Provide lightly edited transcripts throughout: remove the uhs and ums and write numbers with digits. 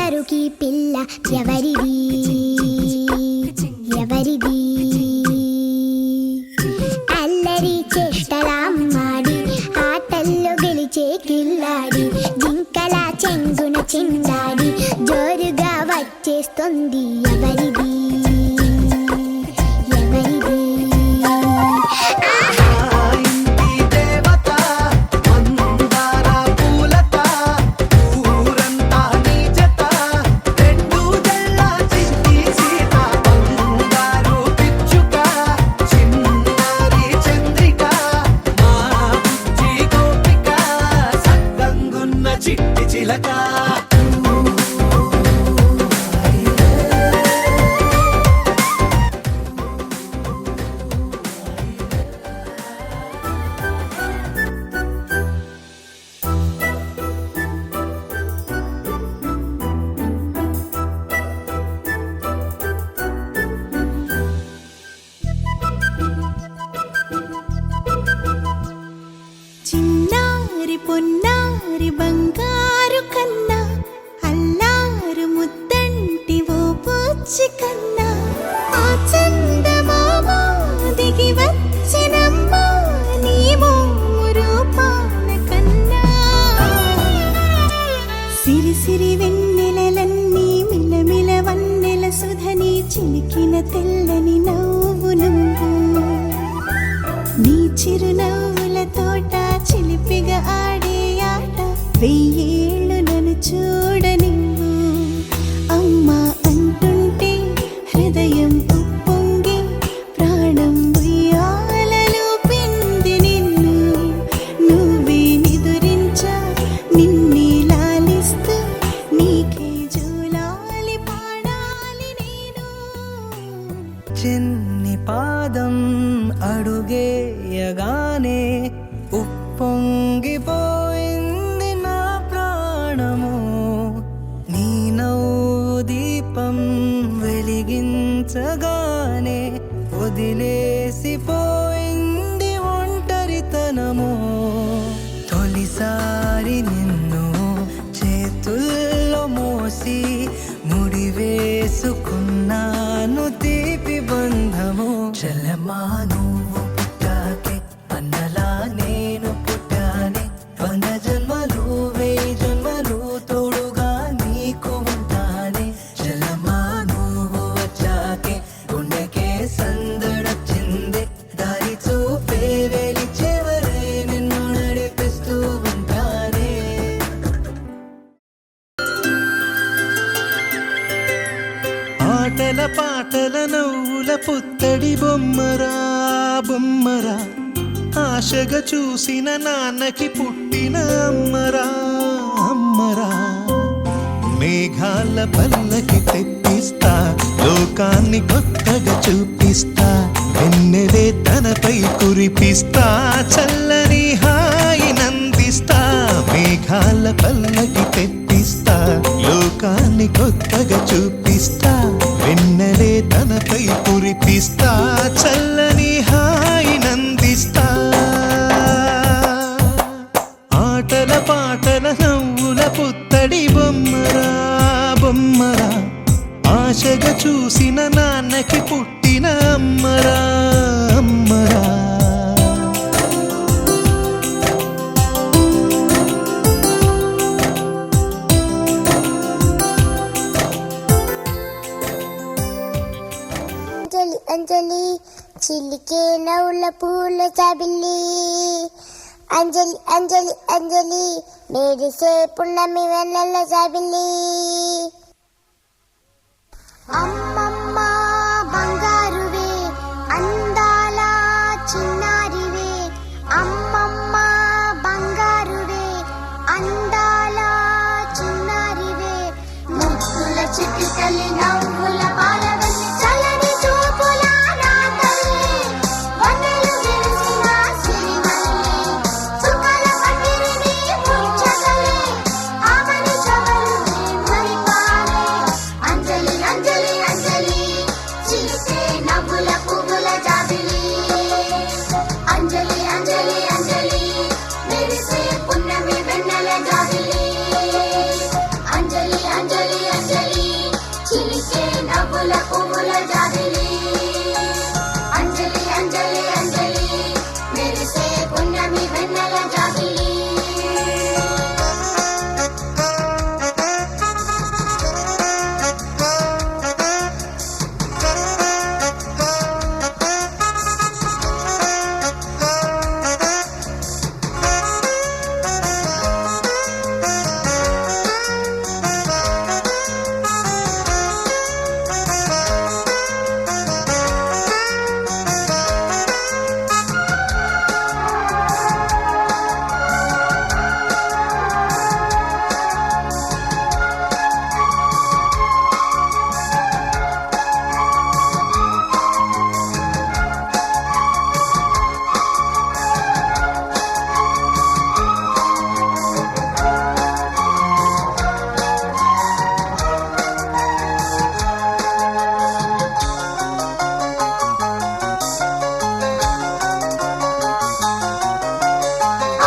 అల్లరుకి పిల్ల ఎవరిది ఎవరిది అల్లరి చేష్టలామ్మాడి ఆటల్లో గెలిచే కిల్లాడి జింకల చెంగున చిందాడి జోరుగా వచ్చేస్తుంది ఎవరిది పొన్నారి బంగారు కన్నా అల్లారు ముద్దంటి ఓ పూచి కన్నా ఆ చందమామ దిగి వచ్చినమ్మా నీ రూపాన కన్నా సిరి సిరి వెన్నెలలన్నీ మిలమిల వన్నెల సుధని చిలికిన తెల్లని నవ్వు నువ్వు నీ చిరునవ్వుల తోట చిలిపిగా ఆడే ఆట వెయ్యేళ్ళు నన్ను చూడనివ్వు అమ్మా అంటుంటే హృదయం ఉప్పొంగి ప్రాణం ఉయ్యాలలో పిండి నిన్ను నువ్వే నిదురించా నిన్నే లాలిస్తూ నీకే జూలాలి పాడాలి నేను చిన్ని పాదం అడుగేయగానే ఉప్పొంగిపోయింది నా ప్రాణము నీ నవ్వు దీపం వెలిగించగానే వదిలేసిపోయింది ఒంటరితనము తొలిసారి నిన్ను చేతుల్లో మోసి ముడివేసుకున్నాను తీపి బంధము చలమా నువ్వు పుట్టాకే అన్నలా నేను పుట్టానే 100 జన్మలు 1000 జన్మలు తోడుగా నీకు ఉంటానే చలమా నువ్వు వచ్చాకే గుండెకే సందడొచ్చిందే దారి చూపే వెలి చివరే నిన్ను నడిపిస్తూ ఉంటానే ఆటల పాటల నవ్వుల పుత్తడి బొమ్మరా బొమ్మరా ఆశగా చూసిన నాన్నకి పుట్టిన అమ్మరా అమ్మరా మేఘాల పల్లకి తెప్పిస్తా లోకాన్ని కొత్తగా చూపిస్తా వెన్నెలే తనపై కురిపిస్తా చల్లని హాయి నందిస్తా మేఘాల పల్లకి తెప్పిస్తా లోకాన్ని కొత్తగా చూపిస్తా వెన్నెలే తనపై కురిపిస్తా చల్లని హాయి నందిస్తా ఆటల పాటల నవ్వుల పుత్తడి బొమ్మరా బొమ్మరా ఆశగా చూసిన నాన్నకి పుట్టిన అమ్మరా అమ్మరా అంజలి అంజలి చిలికే నవ్వుల పూల చాబిల్లి అంజలి అంజలి అంజలి మెరిసే పున్నమి వెన్నెల చాబిల్లి అమ్మమ్మ బంగారువే అందాల చిన్నారివే అమ్మమ్మ బంగారువే అందాల చిన్నారివే ముద్దుల చిట్టి తల్లి నవ్వుల పాలవల్లి చల్లని చూపుల నా తల్లి వన్నెలు విరిసిన సిరిమల్లి సుఖాల పందిరిని ముంచగలే ఆమని చవరుని మరిపాలే అంజలి అంజలి అంజలి చిలిసే నవ్వుల పువ్వుల జాబిలి అంజలి అంజలి అంజలి మెరిసే పున్నమి వెన్నెల జాబిలి అంజలి అంజలి అంజలి నవ్వుల పువ్వుల జాబిలి అంజలి అంజలి అంజలి మెరిసే పున్నమి వెన్నెల జాబిలి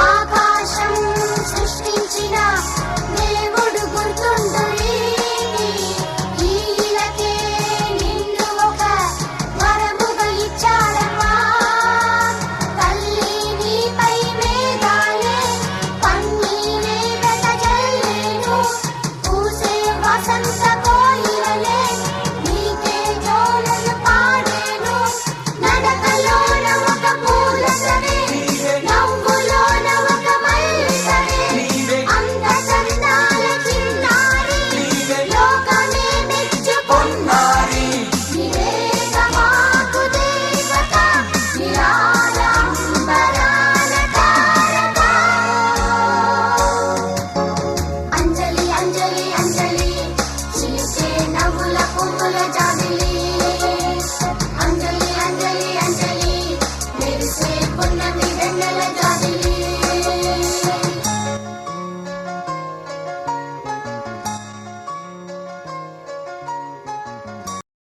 ఆకాశం సృష్టించిన దేవుడు గుర్తుండురీ ఈ ఇలకే నిన్ను ఒక వరముగా ఇచ్చాడమ్మా తల్లి నీపై మేఘాలే పన్నీరే వెదజల్లేను పూసే వసంత కోయిలలే నీకే జోలలు పాడేను నడకలోన ఒక పూల సరే నవ్వులోన ఒక మల్లిసరే అంద చందాల చిన్నారి లోకమే మెచ్చుకున్నారి నివేద మాకు దేవత నిరాడంబరాల తారక అంజలి అంజలి అంజలి చిలికే నవ్వుల పువ్వుల